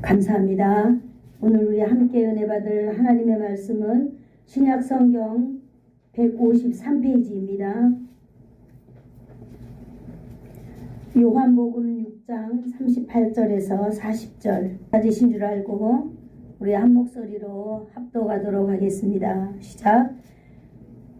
감사합니다. 오늘 우리 함께 은혜 받을 하나님의 말씀은 신약 성경 153페이지입니다. 요한복음 6장 38절에서 40절 가지신 줄 알고 우리 한 목소리로 합독하도록 하겠습니다. 시작.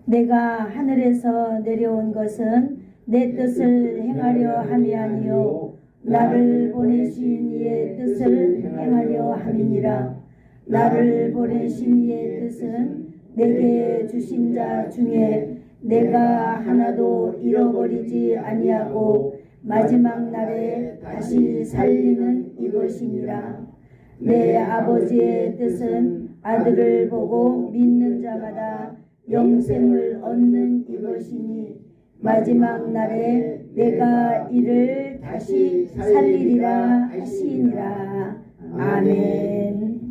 내가 하늘에서 내려온 것은 내 뜻을 행하려 함이 아니요 나를 보내신 이의 뜻을 행하려 함이니라. 나를 보내신 이의 뜻은 내게 주신 자 중에 내가 하나도 잃어버리지 아니하고 마지막 날에 다시 살리는 이것이니라. 내 아버지의 뜻은 아들을 보고 믿는 자마다 영생을 얻는 이것이니 마지막 날에 내가 이를 다시 살리리라 하시니라. 아멘.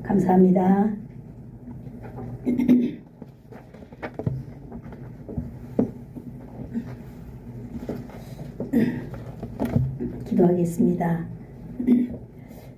감사합니다. 기도하겠습니다.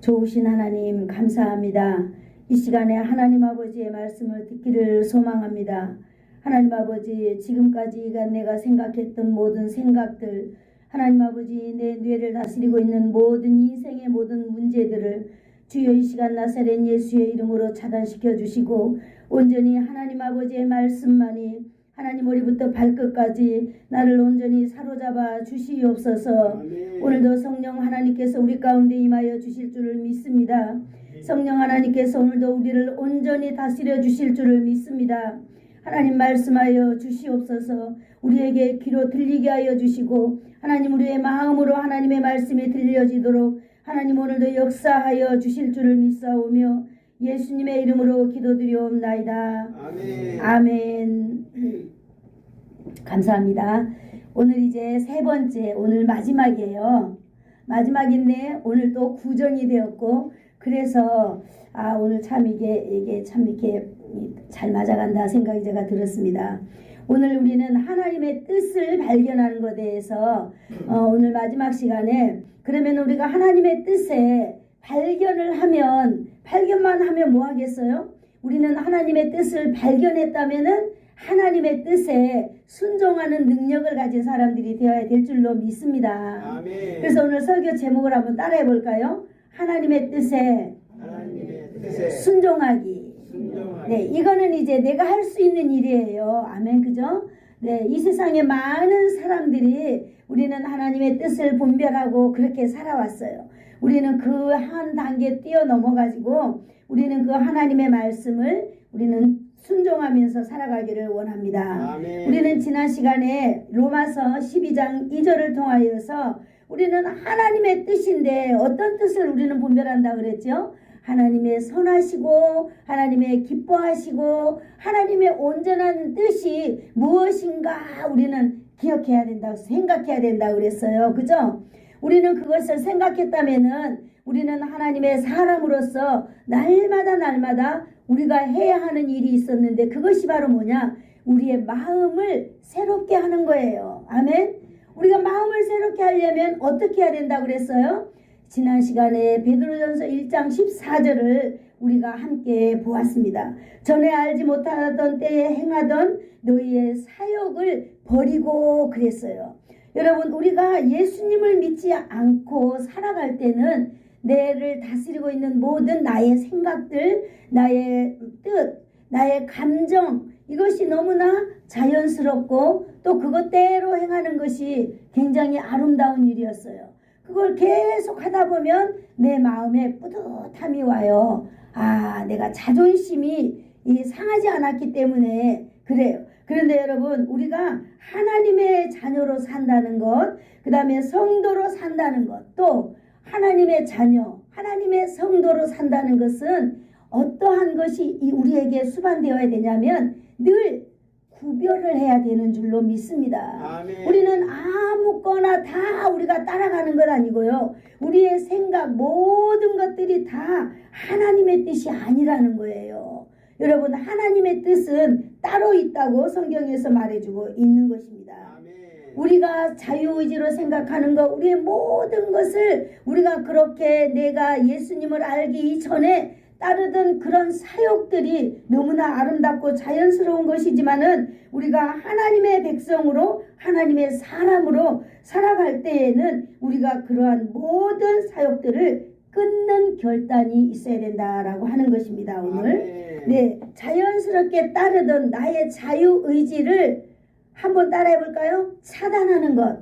좋으신 하나님 감사합니다. 이 시간에 하나님 아버지의 말씀을 듣기를 소망합니다. 하나님 아버지, 지금까지가 내가 생각했던 모든 생각들, 하나님 아버지, 내 뇌를 다스리고 있는 모든 인생의 모든 문제들을 주여 이 시간 나사렛 예수의 이름으로 차단시켜 주시고 온전히 하나님 아버지의 말씀만이 하나님 머리부터 발끝까지 나를 온전히 사로잡아 주시옵소서. 오늘도 성령 하나님께서 우리 가운데 임하여 주실 줄을 믿습니다. 성령 하나님께서 오늘도 우리를 온전히 다스려 주실 줄을 믿습니다. 하나님 말씀하여 주시옵소서. 우리에게 귀로 들리게 하여 주시고 하나님 우리의 마음으로 하나님의 말씀이 들려지도록 하나님 오늘도 역사하여 주실 줄을 믿사오며 예수님의 이름으로 기도드리옵나이다. 아멘. 아멘. 감사합니다. 오늘 이제 세 번째, 오늘 마지막이에요. 마지막인데 오늘 또 구정이 되었고, 그래서 오늘 참 이게 참 이렇게 잘 맞아간다 생각이 제가 들었습니다. 오늘 우리는 하나님의 뜻을 발견하는 것에 대해서 오늘 마지막 시간에, 그러면 우리가 하나님의 뜻에 발견만 하면 뭐 하겠어요? 우리는 하나님의 뜻을 발견했다면은 하나님의 뜻에 순종하는 능력을 가진 사람들이 되어야 될 줄로 믿습니다. 아멘. 그래서 오늘 설교 제목을 한번 따라해 볼까요? 하나님의 뜻에 순종하기. 네, 이거는 이제 내가 할 수 있는 일이에요. 아멘, 그죠? 네, 이 세상에 많은 사람들이 우리는 하나님의 뜻을 분별하고 그렇게 살아왔어요. 우리는 그 한 단계 뛰어넘어가지고 우리는 그 하나님의 말씀을 우리는 순종하면서 살아가기를 원합니다. 아멘. 우리는 지난 시간에 로마서 12장 2절을 통하여서 우리는 하나님의 뜻인데 어떤 뜻을 우리는 분별한다 그랬죠? 하나님의 선하시고 하나님의 기뻐하시고 하나님의 온전한 뜻이 무엇인가 우리는 기억해야 된다고 생각해야 된다고 그랬어요. 그죠? 우리는 그것을 생각했다면은 우리는 하나님의 사람으로서 날마다 우리가 해야 하는 일이 있었는데 그것이 바로 뭐냐? 우리의 마음을 새롭게 하는 거예요. 아멘. 우리가 마음을 새롭게 하려면 어떻게 해야 된다고 그랬어요? 지난 시간에 베드로전서 1장 14절을 우리가 함께 보았습니다. 전에 알지 못하던 때에 행하던 너희의 사욕을 버리고 그랬어요. 여러분, 우리가 예수님을 믿지 않고 살아갈 때는 내를 다스리고 있는 모든 나의 생각들, 나의 뜻, 나의 감정, 이것이 너무나 자연스럽고 또 그것대로 행하는 것이 굉장히 아름다운 일이었어요. 그걸 계속 하다 보면 내 마음에 뿌듯함이 와요. 내가 자존심이 상하지 않았기 때문에 그래요. 그런데 여러분, 우리가 하나님의 자녀로 산다는 것, 그 다음에 성도로 산다는 것, 또 하나님의 자녀, 하나님의 성도로 산다는 것은 어떠한 것이 우리에게 수반되어야 되냐면 늘 구별을 해야 되는 줄로 믿습니다. 아멘. 우리는 아무거나 다 우리가 따라가는 것 아니고요. 우리의 생각 모든 것들이 다 하나님의 뜻이 아니라는 거예요. 여러분, 하나님의 뜻은 따로 있다고 성경에서 말해주고 있는 것입니다. 아멘. 우리가 자유의지로 생각하는 것, 우리의 모든 것을 우리가 그렇게 내가 예수님을 알기 이전에 따르던 그런 사역들이 너무나 아름답고 자연스러운 것이지만은 우리가 하나님의 백성으로 하나님의 사람으로 살아갈 때에는 우리가 그러한 모든 사역들을 끊는 결단이 있어야 된다라고 하는 것입니다. 오늘 아멘. 네, 자연스럽게 따르던 나의 자유의지를 한번 따라해 볼까요? 차단하는 것.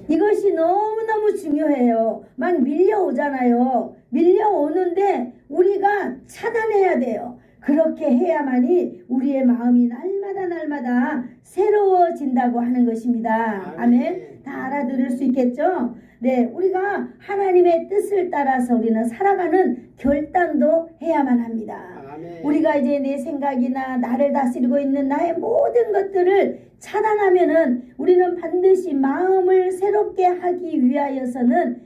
이것이 너무너무 중요해요. 막 밀려오잖아요. 밀려오는데 우리가 차단해야 돼요. 그렇게 해야만이 우리의 마음이 날마다 새로워진다고 하는 것입니다. 아멘. 다 알아들을 수 있겠죠? 네, 우리가 하나님의 뜻을 따라서 우리는 살아가는 결단도 해야만 합니다. 아멘. 우리가 이제 내 생각이나 나를 다스리고 있는 나의 모든 것들을 차단하면은 우리는 반드시 마음을 새롭게 하기 위하여서는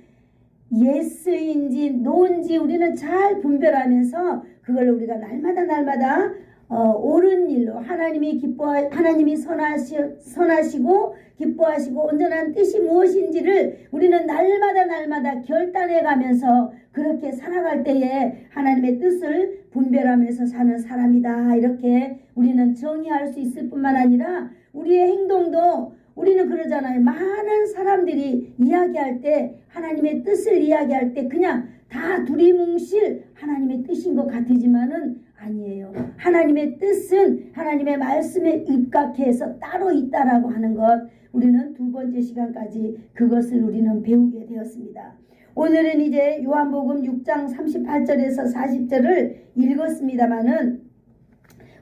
예스인지 노인지 우리는 잘 분별하면서 그걸 우리가 날마다 옳은 일로 하나님이 선하시고 기뻐하시고 온전한 뜻이 무엇인지를 우리는 날마다 결단해 가면서 그렇게 살아갈 때에 하나님의 뜻을 분별하면서 사는 사람이다. 이렇게 우리는 정의할 수 있을 뿐만 아니라 우리의 행동도 우리는 그러잖아요. 많은 사람들이 이야기할 때 하나님의 뜻을 이야기할 때 그냥 다 두리뭉실 하나님의 뜻인 것 같지만은 아니에요. 하나님의 뜻은 하나님의 말씀에 입각해서 따로 있다라고 하는 것, 우리는 두 번째 시간까지 그것을 우리는 배우게 되었습니다. 오늘은 이제 요한복음 6장 38절에서 40절을 읽었습니다마는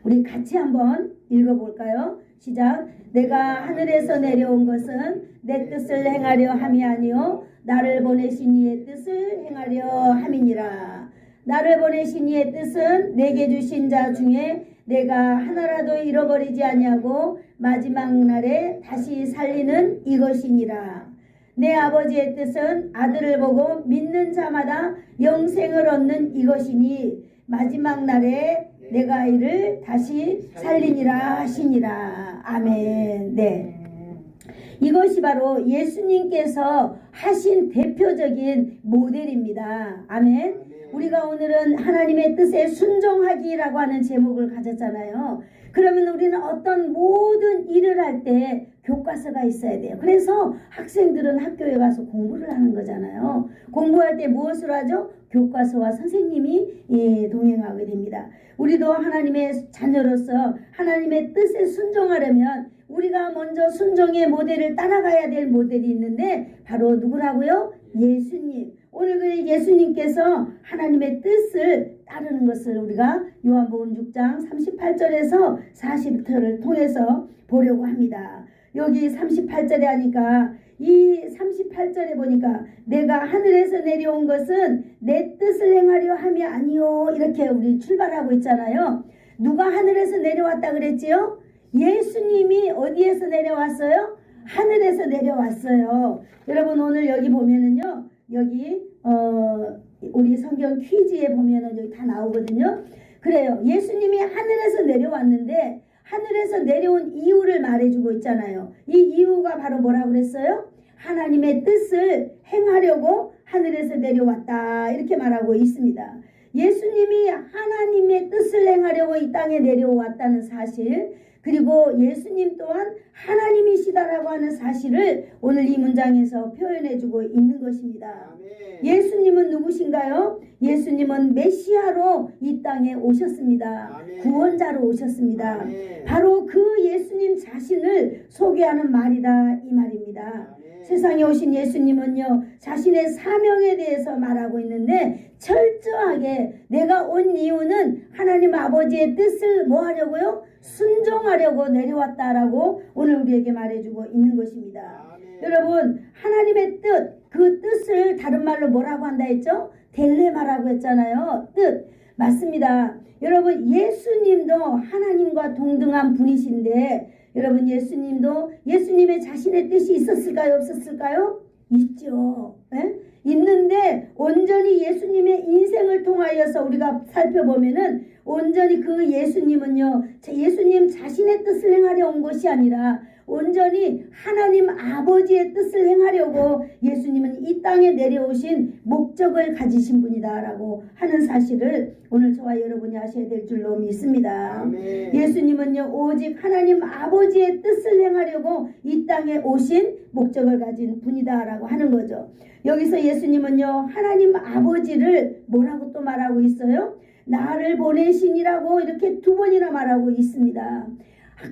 우리 같이 한번 읽어볼까요? 시작. 내가 하늘에서 내려온 것은 내 뜻을 행하려 함이 아니요 나를 보내신 이의 뜻을 행하려 함이니라. 나를 보내신 이의 뜻은 내게 주신 자 중에 내가 하나라도 잃어버리지 아니하고 마지막 날에 다시 살리는 이것이니라. 내 아버지의 뜻은 아들을 보고 믿는 자마다 영생을 얻는 이것이니 마지막 날에 내가 이를 다시 살리니라 하시니라. 아멘. 네. 이것이 바로 예수님께서 하신 대표적인 모델입니다. 아멘. 우리가 오늘은 하나님의 뜻에 순종하기라고 하는 제목을 가졌잖아요. 그러면 우리는 어떤 모든 일을 할 때 교과서가 있어야 돼요. 그래서 학생들은 학교에 가서 공부를 하는 거잖아요. 공부할 때 무엇을 하죠? 교과서와 선생님이 동행하게 됩니다. 우리도 하나님의 자녀로서 하나님의 뜻에 순종하려면 우리가 먼저 순종의 모델을 따라가야 될 모델이 있는데 바로 누구라고요? 예수님. 오늘 그 예수님께서 하나님의 뜻을 따르는 것을 우리가 요한복음 6장 38절에서 40절을 통해서 보려고 합니다. 여기 38절에 하니까 이 38절에 보니까 내가 하늘에서 내려온 것은 내 뜻을 행하려 함이 아니요, 이렇게 우리 출발하고 있잖아요. 누가 하늘에서 내려왔다 그랬지요? 예수님이 어디에서 내려왔어요? 하늘에서 내려왔어요. 여러분 오늘 여기 보면은요, 여기 우리 성경 퀴즈에 보면은 여기 다 나오거든요. 그래요. 예수님이 하늘에서 내려왔는데 하늘에서 내려온 이유를 말해주고 있잖아요. 이 이유가 바로 뭐라고 그랬어요? 하나님의 뜻을 행하려고 하늘에서 내려왔다, 이렇게 말하고 있습니다. 예수님이 하나님의 뜻을 행하려고 이 땅에 내려왔다는 사실, 그리고 예수님 또한 하나님이시다라고 하는 사실을 오늘 이 문장에서 표현해주고 있는 것입니다. 예수님은 누구신가요? 예수님은 메시아로 이 땅에 오셨습니다. 구원자로 오셨습니다. 바로 그 예수님 자신을 소개하는 말이다, 이 말입니다. 세상에 오신 예수님은요, 자신의 사명에 대해서 말하고 있는데 철저하게 내가 온 이유는 하나님 아버지의 뜻을 뭐 하려고요? 순종하려고 내려왔다라고 오늘 우리에게 말해주고 있는 것입니다. 여러분, 하나님의 뜻, 그 뜻을 다른 말로 뭐라고 한다 했죠? 델레마라고 했잖아요. 뜻. 맞습니다. 여러분, 예수님도 하나님과 동등한 분이신데 여러분, 예수님도 예수님의 자신의 뜻이 있었을까요? 없었을까요? 있죠. 에? 있는데 온전히 예수님의 인생을 통하여서 우리가 살펴보면은 온전히 그 예수님은요, 예수님 자신의 뜻을 행하려 온 것이 아니라 온전히 하나님 아버지의 뜻을 행하려고 예수님은 이 땅에 내려오신 목적을 가지신 분이다라고 하는 사실을 오늘 저와 여러분이 아셔야 될 줄로 믿습니다. 아멘. 예수님은요, 오직 하나님 아버지의 뜻을 행하려고 이 땅에 오신 목적을 가진 분이다라고 하는 거죠. 여기서 예수님은요, 하나님 아버지를 뭐라고 또 말하고 있어요? 나를 보내시니라고 이렇게 두 번이나 말하고 있습니다.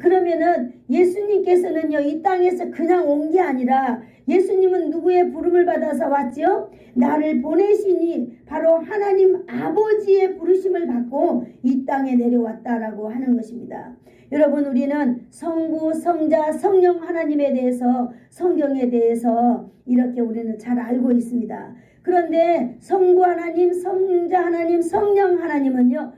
그러면은 예수님께서는요, 이 땅에서 그냥 온 게 아니라 예수님은 누구의 부름을 받아서 왔지요? 나를 보내시니 바로 하나님 아버지의 부르심을 받고 이 땅에 내려왔다라고 하는 것입니다. 여러분, 우리는 성부, 성자, 성령 하나님에 대해서, 성경에 대해서 이렇게 우리는 잘 알고 있습니다. 그런데 성부 하나님, 성자 하나님, 성령 하나님은요,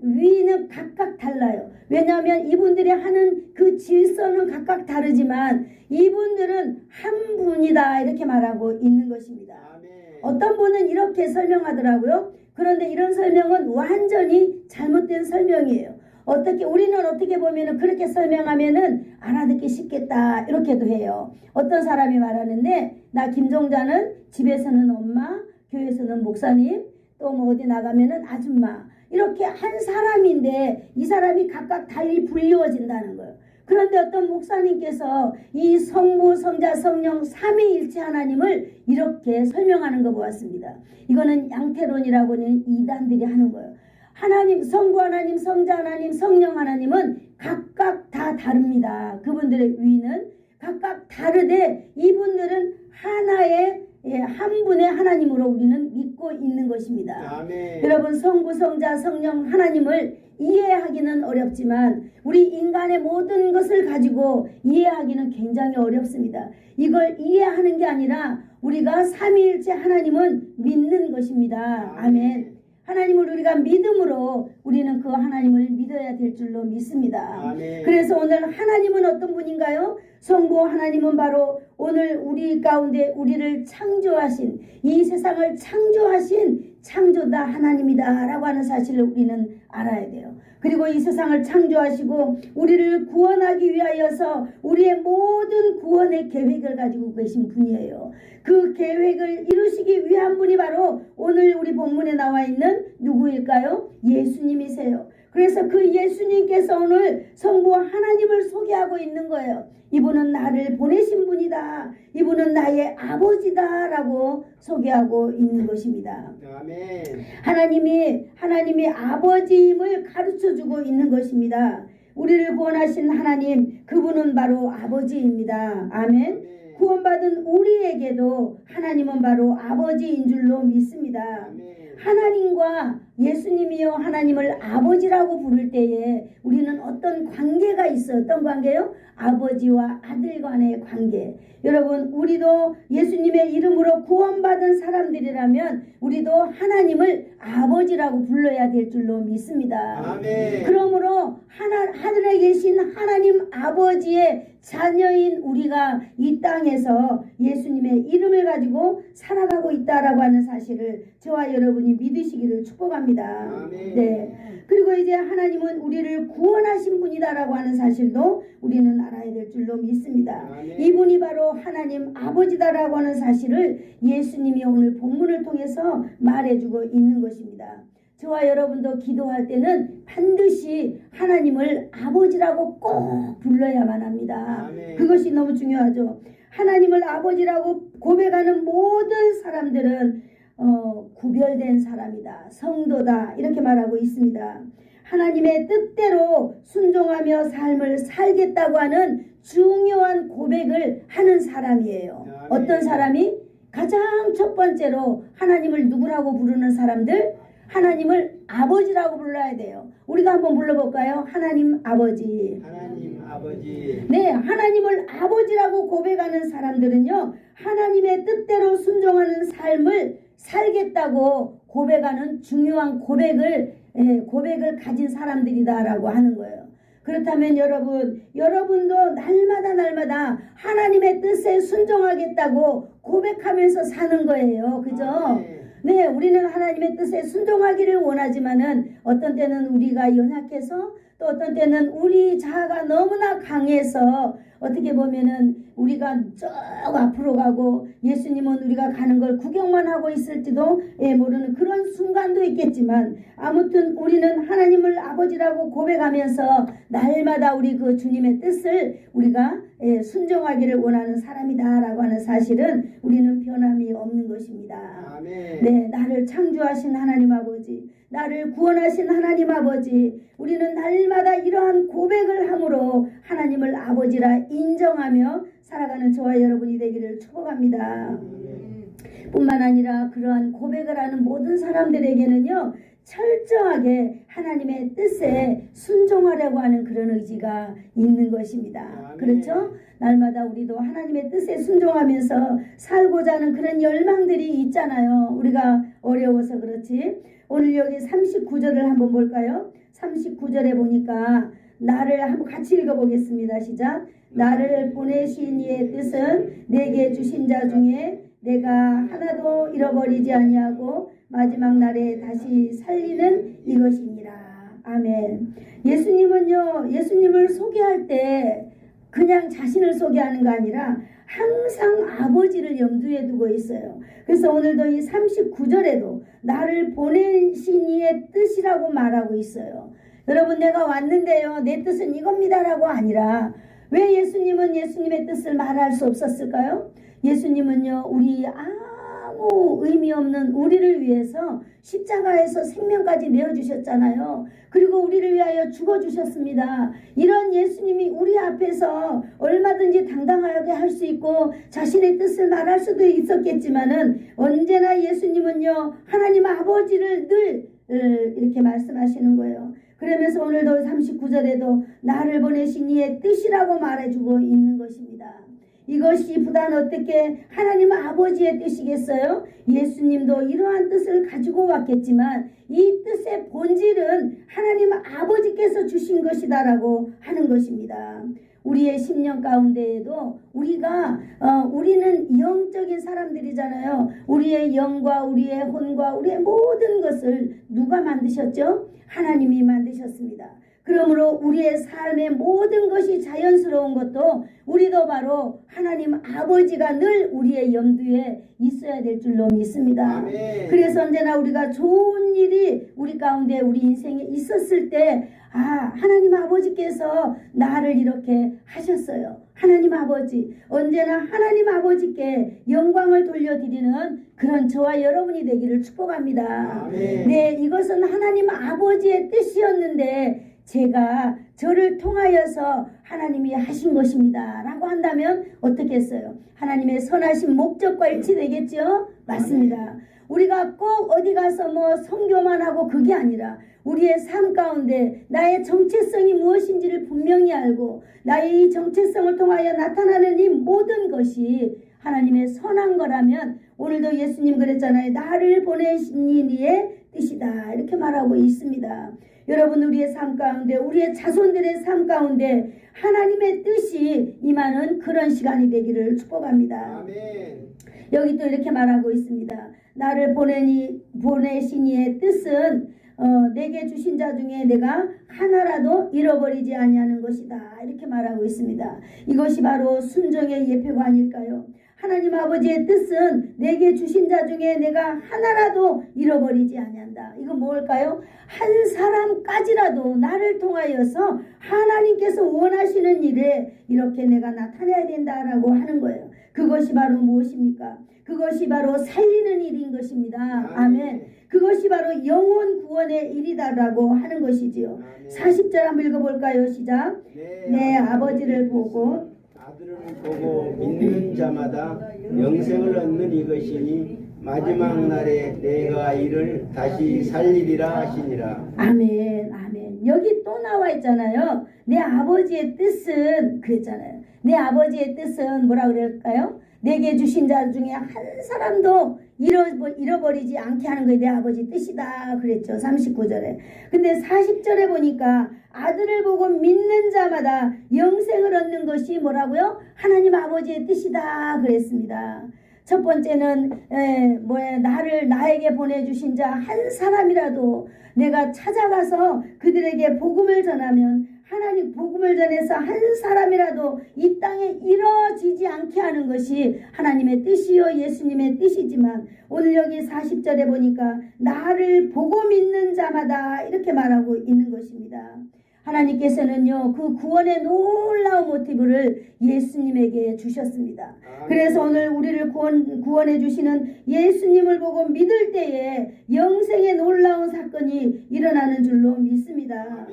위는 각각 달라요. 왜냐하면 이분들이 하는 그 질서는 각각 다르지만 이분들은 한 분이다, 이렇게 말하고 있는 것입니다. 어떤 분은 이렇게 설명하더라고요. 그런데 이런 설명은 완전히 잘못된 설명이에요. 우리는 어떻게 보면은 그렇게 설명하면은 알아듣기 쉽겠다, 이렇게도 해요. 어떤 사람이 말하는데, 나 김종자는 집에서는 엄마, 교회에서는 목사님, 또 뭐 어디 나가면은 아줌마, 이렇게 한 사람인데 이 사람이 각각 달리 불리워진다는 거예요. 그런데 어떤 목사님께서 이 성부, 성자, 성령 삼위일체 하나님을 이렇게 설명하는 거 보았습니다. 이거는 양태론이라고는 이단들이 하는 거예요. 하나님, 성부 하나님, 성자 하나님, 성령 하나님은 각각 다 다릅니다. 그분들의 위는 각각 다르되 이분들은 하나의 한 분의 하나님으로 우리는 믿고 있는 것입니다. 아멘. 여러분, 성부, 성자, 성령 하나님을 이해하기는 어렵지만 우리 인간의 모든 것을 가지고 이해하기는 굉장히 어렵습니다. 이걸 이해하는 게 아니라 우리가 삼위일체 하나님은 믿는 것입니다. 아멘. 하나님을 우리가 믿음으로 우리는 그 하나님을 믿어야 될 줄로 믿습니다. 아멘. 그래서 오늘 하나님은 어떤 분인가요? 성부 하나님은 바로 오늘 우리 가운데 우리를 창조하신, 이 세상을 창조하신 창조다 하나님이다 라고 하는 사실을 우리는 알아야 돼요. 그리고 이 세상을 창조하시고 우리를 구원하기 위하여서 우리의 모든 구원의 계획을 가지고 계신 분이에요. 그 계획을 이루시기 위한 분이 바로 오늘 우리 본문에 나와 있는 누구일까요? 예수님이세요. 그래서 그 예수님께서 오늘 성부 하나님을 소개하고 있는 거예요. 이분은 나를 보내신 분이다. 이분은 나의 아버지다 라고 소개하고 있는 것입니다. 아멘. 하나님이 아버지임을 가르쳐주고 있는 것입니다. 우리를 구원하신 하나님, 그분은 바로 아버지입니다. 아멘. 구원받은 우리에게도 하나님은 바로 아버지인 줄로 믿습니다. 하나님과 예수님이요 하나님을 아버지라고 부를 때에 우리는 어떤 관계가 있어요. 어떤 관계요? 아버지와 아들 간의 관계. 여러분, 우리도 예수님의 이름으로 구원받은 사람들이라면 우리도 하나님을 아버지라고 불러야 될 줄로 믿습니다. 아멘. 그러므로 하늘에 계신 하나님 아버지의 자녀인 우리가 이 땅에서 예수님의 이름을 가지고 살아가고 있다라고 하는 사실을 저와 여러분이 믿으시기를 축복합니다. 아멘. 네. 그리고 이제 하나님은 우리를 구원하신 분이다라고 하는 사실도 우리는 알아야 될 줄로 믿습니다. 아멘. 이분이 바로 하나님 아버지다라고 하는 사실을 예수님이 오늘 본문을 통해서 말해주고 있는 것입니다. 저와 여러분도 기도할 때는 반드시 하나님을 아버지라고 꼭 불러야만 합니다. 아멘. 그것이 너무 중요하죠. 하나님을 아버지라고 고백하는 모든 사람들은 구별된 사람이다, 성도다, 이렇게 말하고 있습니다. 하나님의 뜻대로 순종하며 삶을 살겠다고 하는 중요한 고백을 하는 사람이에요. 아멘. 어떤 사람이? 가장 첫 번째로 하나님을 누구라고 부르는 사람들? 하나님을 아버지라고 불러야 돼요. 우리가 한번 불러볼까요? 하나님 아버지. 하나님 아버지. 네, 하나님을 아버지라고 고백하는 사람들은요, 하나님의 뜻대로 순종하는 삶을 살겠다고 고백하는 중요한 고백을 가진 사람들이다라고 하는 거예요. 그렇다면 여러분도 날마다 하나님의 뜻에 순종하겠다고 고백하면서 사는 거예요. 그죠? 네, 우리는 하나님의 뜻에 순종하기를 원하지만은 어떤 때는 우리가 연약해서, 또 어떤 때는 우리 자아가 너무나 강해서 어떻게 보면은 우리가 쭉 앞으로 가고 예수님은 우리가 가는 걸 구경만 하고 있을지도 모르는 그런 순간도 있겠지만, 아무튼 우리는 하나님을 아버지라고 고백하면서 날마다 우리 그 주님의 뜻을 우리가 순종하기를 원하는 사람이다라고 하는 사실은 우리는 변함이 없는 것입니다. 아멘. 네, 나를 창조하신 하나님 아버지, 나를 구원하신 하나님 아버지, 우리는 날마다 이러한 고백을 함으로 하나님을 아버지라 인정하며 살아가는 저와 여러분이 되기를 축복합니다. 뿐만 아니라 그러한 고백을 하는 모든 사람들에게는요, 철저하게 하나님의 뜻에 순종하려고 하는 그런 의지가 있는 것입니다. 그렇죠? 날마다 우리도 하나님의 뜻에 순종하면서 살고자 하는 그런 열망들이 있잖아요. 우리가 어려워서 그렇지. 오늘 여기 39절을 한번 볼까요? 39절에 보니까 나를 한번 같이 읽어보겠습니다. 시작. 나를 보내신 이의 뜻은 내게 주신 자 중에 내가 하나도 잃어버리지 아니하고 마지막 날에 다시 살리는 이것이니라. 아멘. 예수님을 소개할 때 그냥 자신을 소개하는 거 아니라 항상 아버지를 염두에 두고 있어요. 그래서 오늘도 이 39절에도 나를 보내신 이의 뜻이라고 말하고 있어요. 여러분, 내가 왔는데요, 내 뜻은 이겁니다라고 아니라, 왜 예수님은 예수님의 뜻을 말할 수 없었을까요? 예수님은요, 우리 아무 의미 없는 우리를 위해서 십자가에서 생명까지 내어주셨잖아요. 그리고 우리를 위하여 죽어주셨습니다. 이런 예수님이 우리 앞에서 얼마든지 당당하게 할 수 있고 자신의 뜻을 말할 수도 있었겠지만은, 언제나 예수님은요, 하나님 아버지를 늘 이렇게 말씀하시는 거예요. 그러면서 오늘도 39절에도 나를 보내신 이의 뜻이라고 말해주고 있는 것입니다. 이것이 부단 어떻게 하나님 아버지의 뜻이겠어요? 예수님도 이러한 뜻을 가지고 왔겠지만 이 뜻의 본질은 하나님 아버지께서 주신 것이다라고 하는 것입니다. 우리의 심령 가운데에도 우리는 영적인 사람들이잖아요. 우리의 영과 우리의 혼과 우리의 모든 것을 누가 만드셨죠? 하나님이 만드셨습니다. 그러므로 우리의 삶의 모든 것이 자연스러운 것도 우리도 바로 하나님 아버지가 늘 우리의 염두에 있어야 될 줄로 믿습니다. 아멘. 그래서 언제나 우리가 좋은 일이 우리 가운데 우리 인생에 있었을 때 하나님 아버지께서 나를 이렇게 하셨어요. 하나님 아버지, 언제나 하나님 아버지께 영광을 돌려드리는 그런 저와 여러분이 되기를 축복합니다. 아멘. 네, 이것은 하나님 아버지의 뜻이었는데 제가 저를 통하여서 하나님이 하신 것입니다 라고 한다면 어떻겠어요? 하나님의 선하신 목적과 일치되겠죠? 맞습니다. 우리가 꼭 어디 가서 선교만 하고 그게 아니라 우리의 삶 가운데 나의 정체성이 무엇인지를 분명히 알고 나의 이 정체성을 통하여 나타나는 이 모든 것이 하나님의 선한 거라면 오늘도 예수님 그랬잖아요. 나를 보내신 이의 뜻이다 이렇게 말하고 있습니다. 여러분, 우리의 삶 가운데 우리의 자손들의 삶 가운데 하나님의 뜻이 임하는 그런 시간이 되기를 축복합니다. 아멘. 여기 또 이렇게 말하고 있습니다. 나를 보내신 이의 뜻은 내게 주신 자 중에 내가 하나라도 잃어버리지 아니하는 것이다 이렇게 말하고 있습니다. 이것이 바로 순종의 예표가 아닐까요? 하나님 아버지의 뜻은 내게 주신 자 중에 내가 하나라도 잃어버리지 아니한다. 이건 뭘까요? 한 사람까지라도 나를 통하여서 하나님께서 원하시는 일에 이렇게 내가 나타내야 된다라고 하는 거예요. 그것이 바로 무엇입니까? 그것이 바로 살리는 일인 것입니다. 아멘. 그것이 바로 영혼 구원의 일이다라고 하는 것이지요. 40절 한번 읽어볼까요? 시작. 내 아버지를 보고 아들을 보고 믿는 자마다 영생을 얻는 이것이니 마지막 날에 내가 이를 다시 살리리라 하시니라. 아멘. 아멘. 여기 또 나와 있잖아요. 내 아버지의 뜻은 그랬잖아요. 내 아버지의 뜻은 뭐라 그럴까요? 내게 주신 자 중에 한 사람도 잃어버리지 않게 하는 거예요. 내 아버지 뜻이다 그랬죠. 39절에. 근데 40절에 보니까 아들을 보고 믿는 자마다 영생을 얻는 것이 뭐라고요? 하나님 아버지의 뜻이다 그랬습니다. 첫 번째는 나에게 보내주신 자 한 사람이라도 내가 찾아가서 그들에게 복음을 전하면 하나님 복음을 전해서 한 사람이라도 이 땅에 이뤄지지 않게 하는 것이 하나님의 뜻이요 예수님의 뜻이지만 오늘 여기 40절에 보니까 나를 보고 믿는 자마다 이렇게 말하고 있는 것입니다. 하나님께서는요 그 구원의 놀라운 모티브를 예수님에게 주셨습니다. 그래서 오늘 우리를 구원해 주시는 예수님을 보고 믿을 때에 영생의 놀라운 사건이 일어나는 줄로 믿습니다.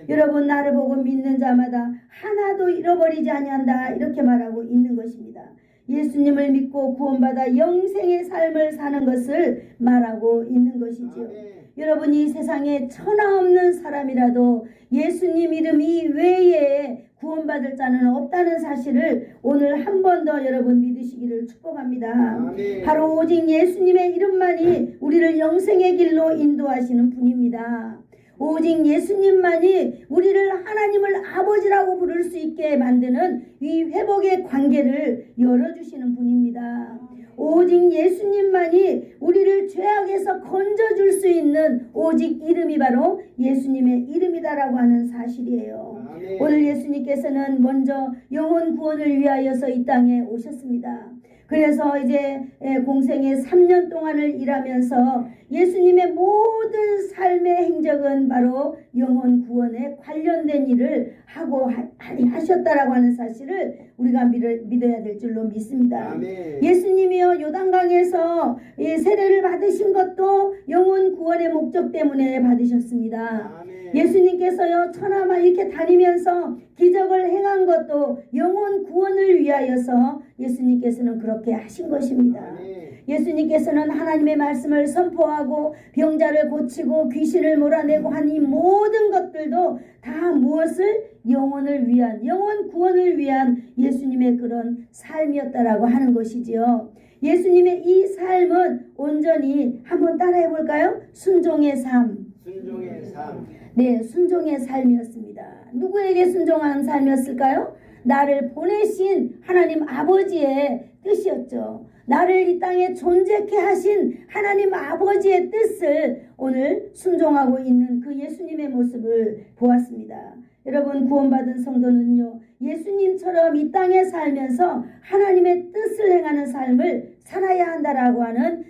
여러분, 나를 보고 믿는 자마다 하나도 잃어버리지 아니한다 이렇게 말하고 있는 것입니다. 예수님을 믿고 구원받아 영생의 삶을 사는 것을 말하고 있는 것이지요. 여러분, 이 세상에 천하 없는 사람이라도 예수님 이름 이외에 구원받을 자는 없다는 사실을 오늘 한 번 더 여러분 믿으시기를 축복합니다. 바로 오직 예수님의 이름만이 우리를 영생의 길로 인도하시는 분입니다. 오직 예수님만이 우리를 하나님을 아버지라고 부를 수 있게 만드는 이 회복의 관계를 열어주시는 분입니다. 오직 예수님만이 우리를 죄악에서 건져줄 수 있는 오직 이름이 바로 예수님의 이름이다라고 하는 사실이에요. 오늘 예수님께서는 먼저 영혼 구원을 위하여서 이 땅에 오셨습니다. 그래서 이제 공생의 3년 동안을 일하면서 예수님의 모든 삶의 행적은 바로 영혼 구원에 관련된 일을 하고 하셨다라고 하는 사실을 우리가 믿어야 될 줄로 믿습니다. 아멘. 예수님이요 요단강에서 세례를 받으신 것도 영혼 구원의 목적 때문에 받으셨습니다. 아멘. 예수님께서요 천하만 이렇게 다니면서 기적을 행한 것도 영혼 구원을 위하여서 예수님께서는 그렇게 하신 것입니다. 아멘. 예수님께서는 하나님의 말씀을 선포하고 병자를 고치고 귀신을 몰아내고 한 이 모든 것들도 다 무엇을? 영혼을 위한, 영혼 구원을 위한 예수님의 그런 삶이었다라고 하는 것이지요. 예수님의 이 삶은 온전히 한번 따라해 볼까요? 순종의 삶. 순종의 삶. 네, 순종의 삶이었습니다. 누구에게 순종한 삶이었을까요? 나를 보내신 하나님 아버지의 뜻이었죠. 나를 이 땅에 존재케 하신 하나님 아버지의 뜻을 오늘 순종하고 있는 그 예수님의 모습을 보았습니다. 여러분, 구원받은 성도는요, 예수님처럼 이 땅에 살면서 하나님의 뜻을 행하는 삶을 살아야 한다라고 하는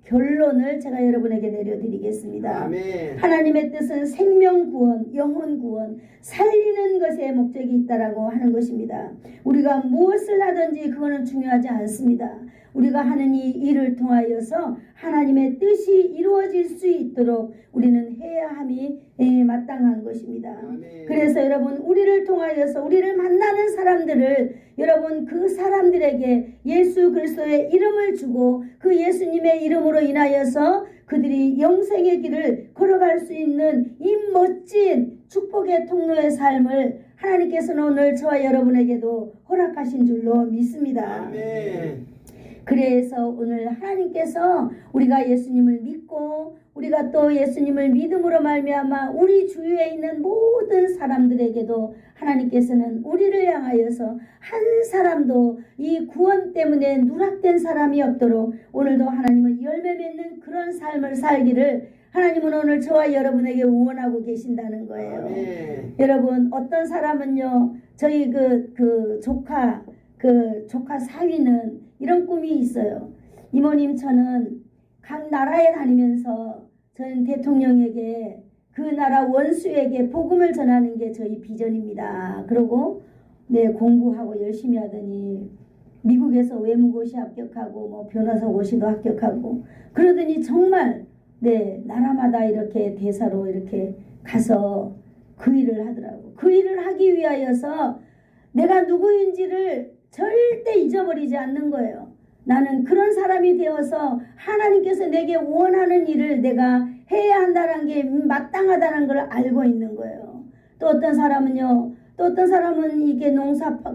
결론을 제가 여러분에게 내려드리겠습니다. 아멘. 하나님의 뜻은 생명 구원, 영혼 구원, 살리는 것에 목적이 있다라고 하는 것입니다. 우리가 무엇을 하든지 그거는 중요하지 않습니다. 우리가 하는 이 일을 통하여서 하나님의 뜻이 이루어질 수 있도록 우리는 해야 함이 마땅한 것입니다. 아멘. 그래서 여러분, 우리를 통하여서 우리를 만나는 사람들을 여러분 그 사람들에게 예수 그리스도의 이름을 주고 그 예수님의 이름으로 인하여서 그들이 영생의 길을 걸어갈 수 있는 이 멋진 축복의 통로의 삶을 하나님께서는 오늘 저와 여러분에게도 허락하신 줄로 믿습니다. 아멘. 그래서 오늘 하나님께서 우리가 예수님을 믿고 우리가 또 예수님을 믿음으로 말미암아 우리 주위에 있는 모든 사람들에게도 하나님께서는 우리를 향하여서 한 사람도 이 구원 때문에 누락된 사람이 없도록 오늘도 하나님은 열매 맺는 그런 삶을 살기를 하나님은 오늘 저와 여러분에게 원하고 계신다는 거예요. 아멘. 여러분, 어떤 사람은요, 저희 그 조카 사위는 이런 꿈이 있어요. 이모님, 저는 각 나라에 다니면서 저는 대통령에게 그 나라 원수에게 복음을 전하는 게 저희 비전입니다. 그러고 공부하고 열심히 하더니 미국에서 외무고시 합격하고 뭐 변호사고시도 합격하고 그러더니 정말 나라마다 이렇게 대사로 이렇게 가서 그 일을 하더라고. 그 일을 하기 위하여서 내가 누구인지를 절대 잊어버리지 않는 거예요. 나는 그런 사람이 되어서 하나님께서 내게 원하는 일을 내가 해야 한다는 게 마땅하다는 걸 알고 있는 거예요. 또 어떤 사람은 이게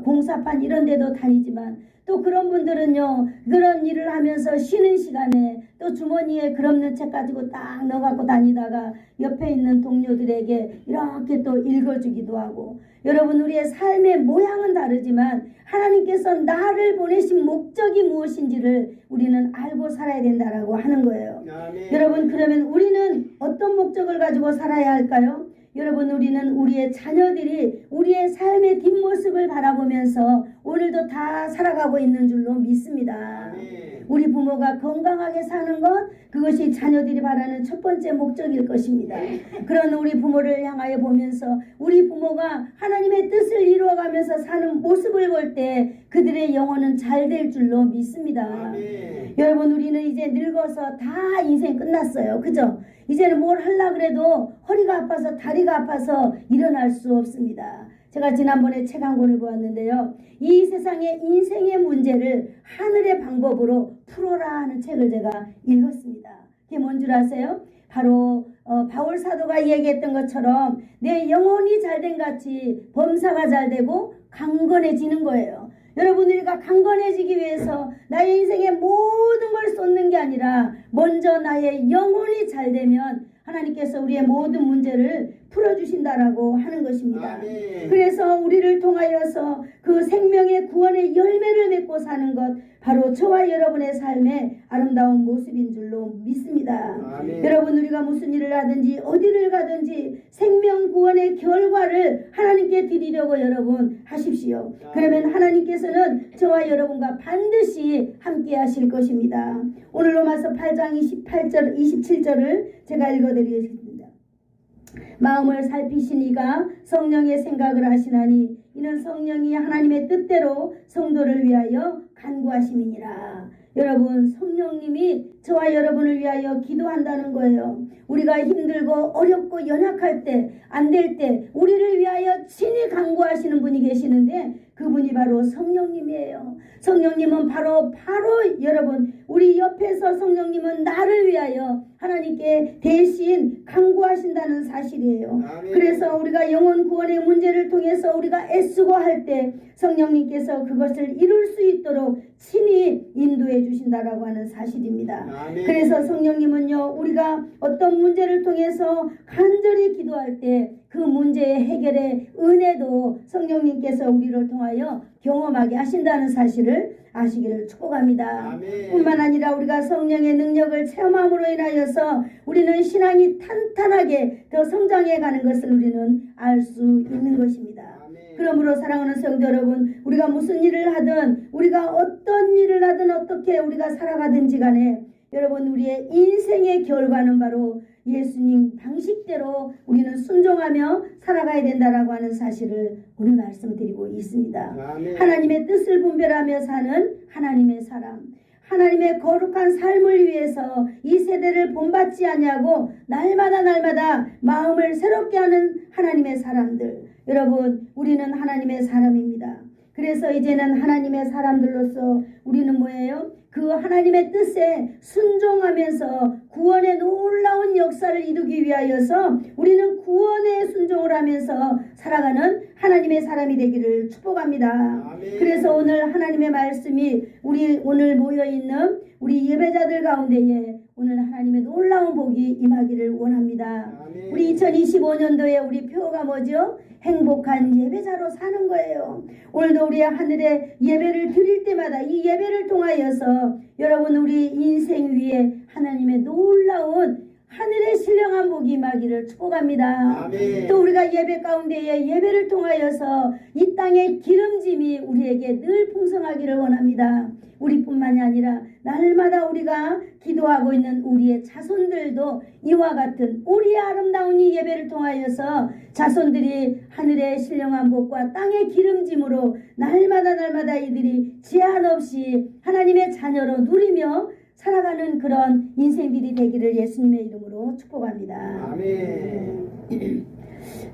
공사판 이런 데도 다니지만 또 그런 분들은요, 그런 일을 하면서 쉬는 시간에 또 주머니에 글없는 책 가지고 딱 넣어갖고 다니다가 옆에 있는 동료들에게 이렇게 또 읽어주기도 하고. 여러분, 우리의 삶의 모양은 다르지만 하나님께서 나를 보내신 목적이 무엇인지를 우리는 알고 살아야 된다라고 하는 거예요. 아멘. 여러분, 그러면 우리는 어떤 목적을 가지고 살아야 할까요? 여러분, 우리는 우리의 자녀들이 우리의 삶의 뒷모습을 바라보면서 오늘도 다 살아가고 있는 줄로 믿습니다. 아멘. 우리 부모가 건강하게 사는 것, 그것이 자녀들이 바라는 첫 번째 목적일 것입니다. 그런 우리 부모를 향하여 보면서 우리 부모가 하나님의 뜻을 이루어가면서 사는 모습을 볼 때 그들의 영혼은 잘 될 줄로 믿습니다. 아멘. 여러분, 우리는 이제 늙어서 다 인생 끝났어요. 그죠? 이제는 뭘 하려고 그래도 허리가 아파서 다리가 아파서 일어날 수 없습니다. 제가 지난번에 책 한 권을 보았는데요. 이 세상의 인생의 문제를 하늘의 방법으로 풀어라 하는 책을 제가 읽었습니다. 그게 뭔 줄 아세요? 바로 바울 사도가 얘기했던 것처럼 내 영혼이 잘된 같이 범사가 잘되고 강건해지는 거예요. 여러분, 우리가 강건해지기 위해서 나의 인생의 모든 걸 쏟는 게 아니라 먼저 나의 영혼이 잘 되면 하나님께서 우리의 모든 문제를 풀어주신다라고 하는 것입니다. 아멘. 그래서 우리를 통하여서 그 생명의 구원의 열매를 맺고 사는 것, 바로 저와 여러분의 삶의 아름다운 모습인 줄로 믿습니다. 아멘. 여러분, 우리가 무슨 일을 하든지 어디를 가든지 생명 구원의 결과를 하나님께 드리려고 여러분 하십시오. 그러면 하나님께서는 저와 여러분과 반드시 함께 하실 것입니다. 오늘 로마서 8장 27절을 제가 읽어드리겠습니다. 마음을 살피신 이가 성령의 생각을 하시나니 이는 성령이 하나님의 뜻대로 성도를 위하여 간구하심이니라. 여러분, 성령님이 저와 여러분을 위하여 기도한다는 거예요. 우리가 힘들고 어렵고 연약할 때, 안 될 때 우리를 위하여 친히 간구하시는 분이 계시는데 그분이 바로 성령님이에요. 성령님은 바로 여러분, 우리 옆에서 성령님은 나를 위하여 하나님께 대신 간구하신다는 사실이에요. 아멘. 그래서 우리가 영혼 구원의 문제를 통해서 우리가 애쓰고 할 때 성령님께서 그것을 이룰 수 있도록 친히 인도해 주신다라고 하는 사실입니다. 아멘. 그래서 성령님은요, 우리가 어떤 문제를 통해서 간절히 기도할 때 그 그 문제의 해결의 은혜도 성령님께서 우리를 통하여 경험하게 하신다는 사실을 아시기를 축복합니다. 아멘. 뿐만 아니라 우리가 성령의 능력을 체험함으로 인하여서 우리는 신앙이 탄탄하게 더 성장해 가는 것을 우리는 알 수 있는 것입니다. 그러므로 사랑하는 성도 여러분, 우리가 무슨 일을 하든, 우리가 어떤 일을 하든, 어떻게 우리가 살아가든지 간에 여러분, 우리의 인생의 결과는 바로 예수님 방식대로 우리는 순종하며 살아가야 된다라고 하는 사실을 오늘 말씀드리고 있습니다. 아멘. 하나님의 뜻을 분별하며 사는 하나님의 사람, 하나님의 거룩한 삶을 위해서 이 세대를 본받지 아니하고 날마다 마음을 새롭게 하는 하나님의 사람들, 여러분, 우리는 하나님의 사람입니다. 그래서 이제는 하나님의 사람들로서 우리는 뭐예요? 그 하나님의 뜻에 순종하면서 구원의 놀라운 역사를 이루기 위하여서 우리는 구원에 순종을 하면서 살아가는 하나님의 사람이 되기를 축복합니다. 아멘. 그래서 오늘 하나님의 말씀이 우리 오늘 모여있는 우리 예배자들 가운데에 오늘 하나님의 놀라운 복이 임하기를 원합니다. 아멘. 우리 2025년도에 우리 표가 뭐죠? 행복한 예배자로 사는 거예요. 오늘도 우리 하늘에 예배를 드릴 때마다 이 예배를 통하여서 여러분 우리 인생 위에 하나님의 놀라운 하늘의 신령한 복이 임하기를 축복합니다. 아멘. 또 우리가 예배 가운데에 예배를 통하여서 이 땅의 기름짐이 우리에게 늘 풍성하기를 원합니다. 우리뿐만이 아니라 날마다 우리가 기도하고 있는 우리의 자손들도 이와 같은 우리의 아름다운 이 예배를 통하여서 자손들이 하늘의 신령한 복과 땅의 기름짐으로 날마다 이들이 제한 없이 하나님의 자녀로 누리며 살아가는 그런 인생들이 되기를 예수님의 이름으로 축복합니다. 아멘.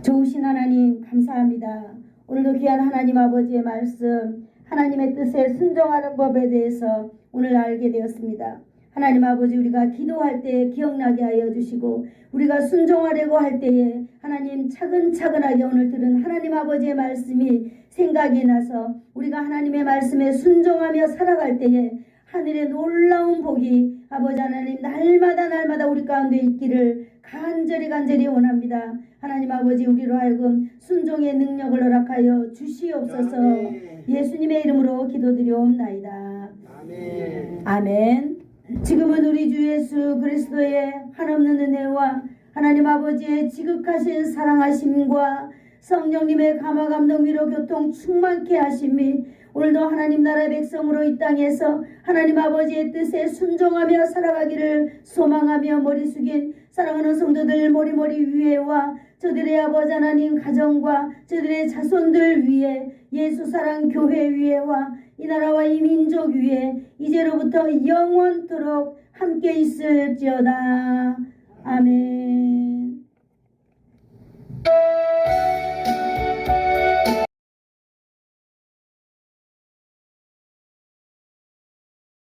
좋으신 하나님 감사합니다. 오늘도 귀한 하나님 아버지의 말씀, 하나님의 뜻에 순종하는 법에 대해서 오늘 알게 되었습니다. 하나님 아버지, 우리가 기도할 때에 기억나게 하여 주시고 우리가 순종하려고 할 때에 하나님 차근차근하게 오늘 들은 하나님 아버지의 말씀이 생각이 나서 우리가 하나님의 말씀에 순종하며 살아갈 때에 하늘의 놀라운 복이 아버지 하나님 날마다 우리 가운데 있기를 간절히 원합니다. 하나님 아버지, 우리로 하여금 순종의 능력을 허락하여 주시옵소서. 아멘. 예수님의 이름으로 기도드리옵나이다. 아멘. 아멘. 지금은 우리 주 예수 그리스도의 한없는 은혜와 하나님 아버지의 지극하신 사랑하심과 성령님의 감화 감동 위로 교통 충만케 하심이 오늘도 하나님 나라의 백성으로 이 땅에서 하나님 아버지의 뜻에 순종하며 살아가기를 소망하며 머리 숙인 사랑하는 성도들 머리 위에와 저들의 아버지 하나님 가정과 저들의 자손들 위에 예수 사랑 교회 위에와 이 나라와 이 민족 위에 이제로부터 영원토록 함께 있을지어다. 아멘.